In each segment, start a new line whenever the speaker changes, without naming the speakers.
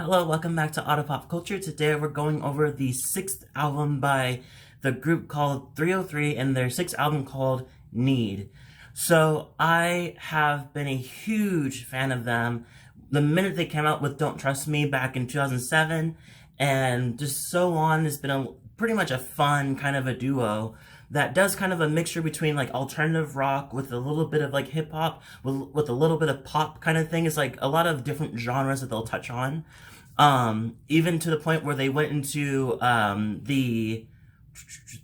Hello, welcome back to Auto Pop Culture. Today we're going over the sixth album by the group called 303 and their sixth album called Need. So I have been a huge fan of them the minute they came out with Don't Trust Me back in 2007 and just so on. It's been pretty much a fun kind of a duo that does kind of a mixture between like alternative rock with a little bit of like hip hop with a little bit of pop kind of thing. It's like a lot of different genres that they'll touch on. Even to the point where they went into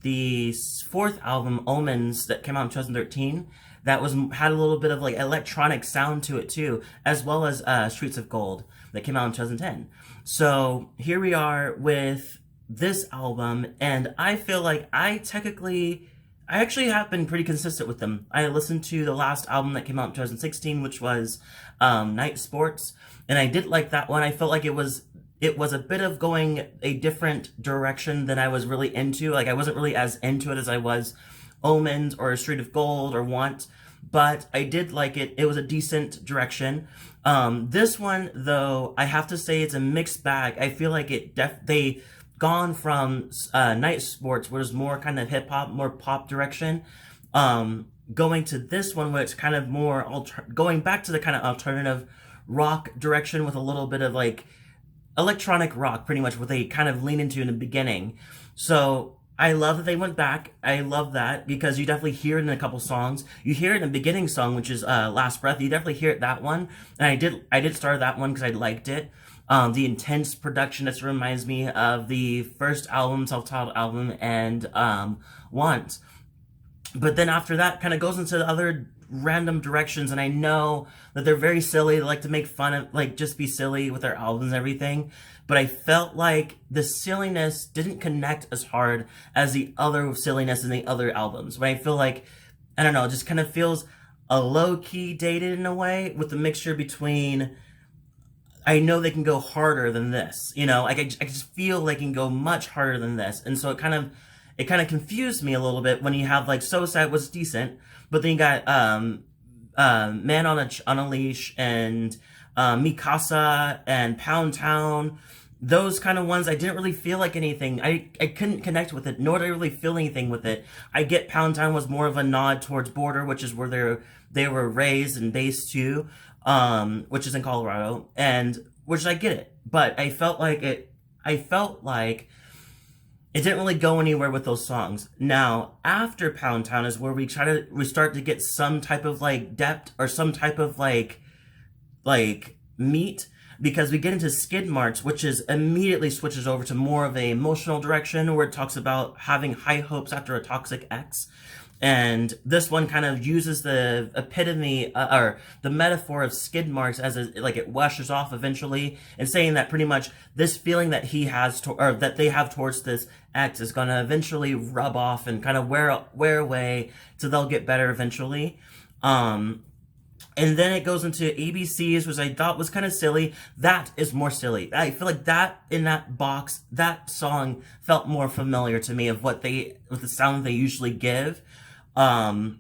the fourth album, Omens, that came out in 2013. That had a little bit of like electronic sound to it too, as well as Streets of Gold that came out in 2010. So here we are with this album, and I feel like I actually have been pretty consistent with them. I listened to the last album that came out in 2016, which was Night Sports, and I did like that one. I felt like it was a bit of going a different direction than I was really into. Like I wasn't really as into it as I was Omens or Street of Gold or Want, but I did like it. It was a decent direction. This one, though, I have to say it's a mixed bag. I feel like they gone from Night Sports, which is more kind of hip hop, more pop direction, going to this one, where it's kind of more going back to the kind of alternative rock direction with a little bit of like electronic rock, pretty much what they kind of lean into in the beginning. So I love that they went back. I love that because you definitely hear it in a couple songs. You hear it in the beginning song, which is Last Breath. You definitely hear it that one, and I did start that one because I liked it. The intense production just reminds me of the first album, self-titled album, and Want. But then after that, kind of goes into the other random directions, and I know that they're very silly. They like to make fun of, like, just be silly with their albums and everything. But I felt like the silliness didn't connect as hard as the other silliness in the other albums. But I feel like, I don't know, it just kind of feels a low-key dated in a way, with the mixture between, I know they can go harder than this, you know, like I just feel they can go much harder than this, and so it kind of confused me a little bit when you have like So Sad was decent, but then you got Man on a Leash and Mikasa and Pound Town. Those kind of ones, I didn't really feel like anything. I couldn't connect with it, nor did I really feel anything with it. I get Pound Town was more of a nod towards Border, which is where they were raised and based to, which is in Colorado, and which I get it. But I felt like it didn't really go anywhere with those songs. Now, after Pound Town is where we start to get some type of like depth or some type of like meat, because we get into Skid Marks, which is immediately switches over to more of a emotional direction, where it talks about having high hopes after a toxic ex. And this one kind of uses the epitome, or the metaphor of skid marks as like it washes off eventually, and saying that pretty much this feeling that he has, or that they have towards this ex, is gonna eventually rub off and kind of wear away, so they'll get better eventually. And then it goes into ABCs, which I thought was kind of silly. That is more silly. I feel like that in that box, that song felt more familiar to me with the sound they usually give. And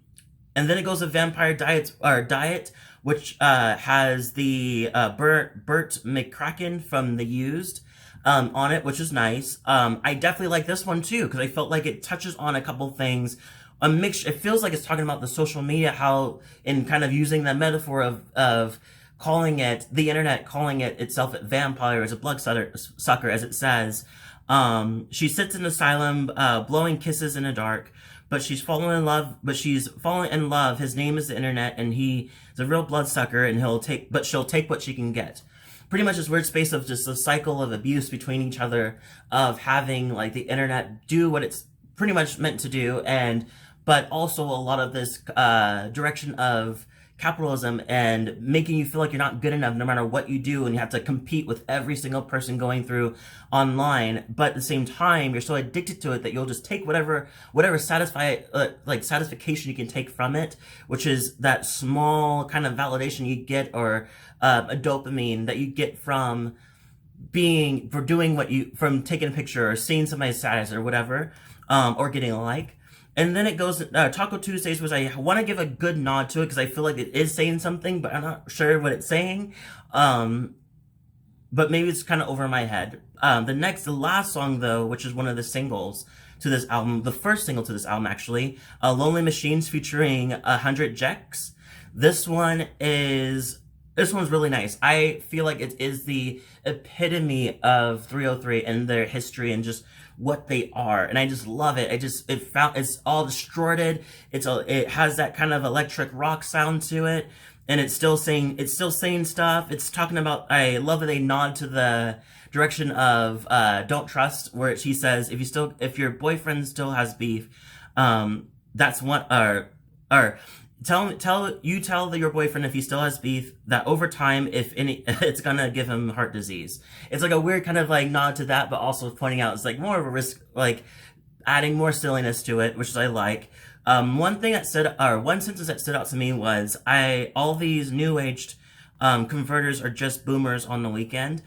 then it goes to Vampire Diet, which has the Burt McCracken from The Used on it, which is nice. I definitely like this one too, because I felt like it touches on a couple things. A mix. It feels like it's talking about the social media, how in kind of using the metaphor of calling it the internet, calling it itself a vampire, as a bloodsucker, as it says. She sits in asylum, blowing kisses in the dark, but she's fallen in love. His name is the internet, and he is a real bloodsucker, and she'll take what she can get. Pretty much this weird space of just a cycle of abuse between each other, of having like the internet do what it's pretty much meant to do, but also a lot of this direction of capitalism and making you feel like you're not good enough no matter what you do, and you have to compete with every single person going through online. But at the same time, you're so addicted to it that you'll just take whatever satisfaction you can take from it, which is that small kind of validation you get, or a dopamine that you get from from taking a picture or seeing somebody's status or whatever, or getting a like. And then it goes Taco Tuesdays, which I want to give a good nod to it because I feel like it is saying something, but I'm not sure what it's saying. but maybe it's kind of over my head. The last song though, which is one of the singles to this album, the first single to this album actually, Lonely Machines featuring 100 gecs. This one's really nice. I feel like it is the epitome of 303 and their history and just what they are, and I just love it. It's all distorted. It has that kind of electric rock sound to it, and it's still saying stuff. It's talking about. I love that they nod to the direction of "Don't Trust," where she says, if your boyfriend still has beef, that's one or tell your boyfriend if he still has beef that over time, if any, it's gonna give him heart disease. It's like a weird kind of like nod to that, but also pointing out it's like more of a risk, like adding more silliness to it, which I like. One sentence that stood out to me was, all these new aged converters are just boomers on the weekend.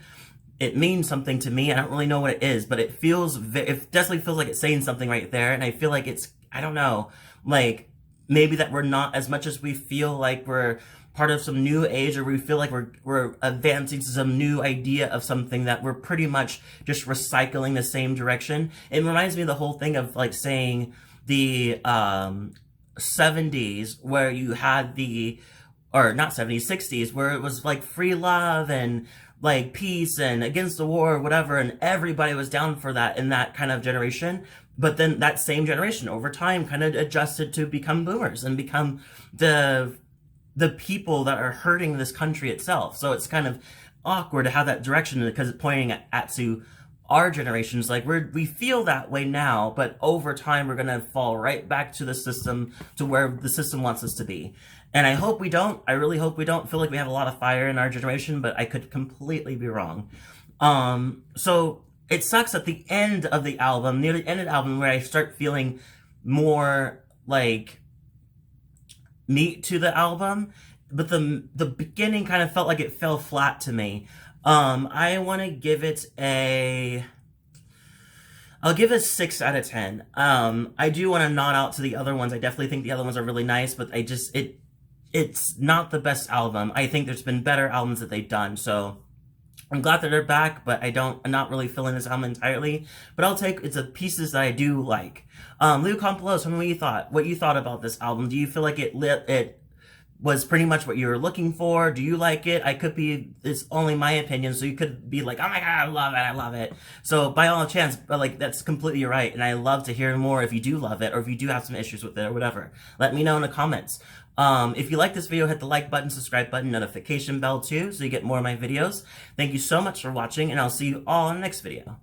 It means something to me. I don't really know what it is, but it definitely feels like it's saying something right there. And I feel like I don't know, like maybe that we're not, as much as we feel like we're part of some new age, or we feel like we're advancing to some new idea of something, that we're pretty much just recycling the same direction. It reminds me of the whole thing of like saying the 70s, where you had or not 70s, 60s, where it was like free love and like peace and against the war or whatever, and everybody was down for that in that kind of generation. But then that same generation over time kind of adjusted to become boomers and become the people that are hurting this country itself. So it's kind of awkward to have that direction, because it's pointing to our generations. Like we feel that way now, but over time we're gonna fall right back to the system, to where the system wants us to be. And I hope we don't. I really hope we don't. Feel like we have a lot of fire in our generation, but I could completely be wrong. So it sucks at the end of the album, near the end of the album, where I start feeling more like meat to the album, but the beginning kind of felt like it fell flat to me. I want to give it I'll give it a 6 out of 10. I do want to nod out to the other ones. I definitely think the other ones are really nice, but it's not the best album. I think there's been better albums that they've done, so I'm glad that they're back, but I'm not really feeling this album entirely. But it's the pieces that I do like. Leave a comment below, tell me what you thought about this album. Do you feel like it was pretty much what you were looking for? Do you like it? It's only my opinion, so you could be like, oh my god, I love it. So by all chance, but like, that's completely right, and I love to hear more if you do love it, or if you do have some issues with it, or whatever. Let me know in the comments. If you like this video, hit the like button, subscribe button, notification bell too, so you get more of my videos. Thank you so much for watching, and I'll see you all in the next video.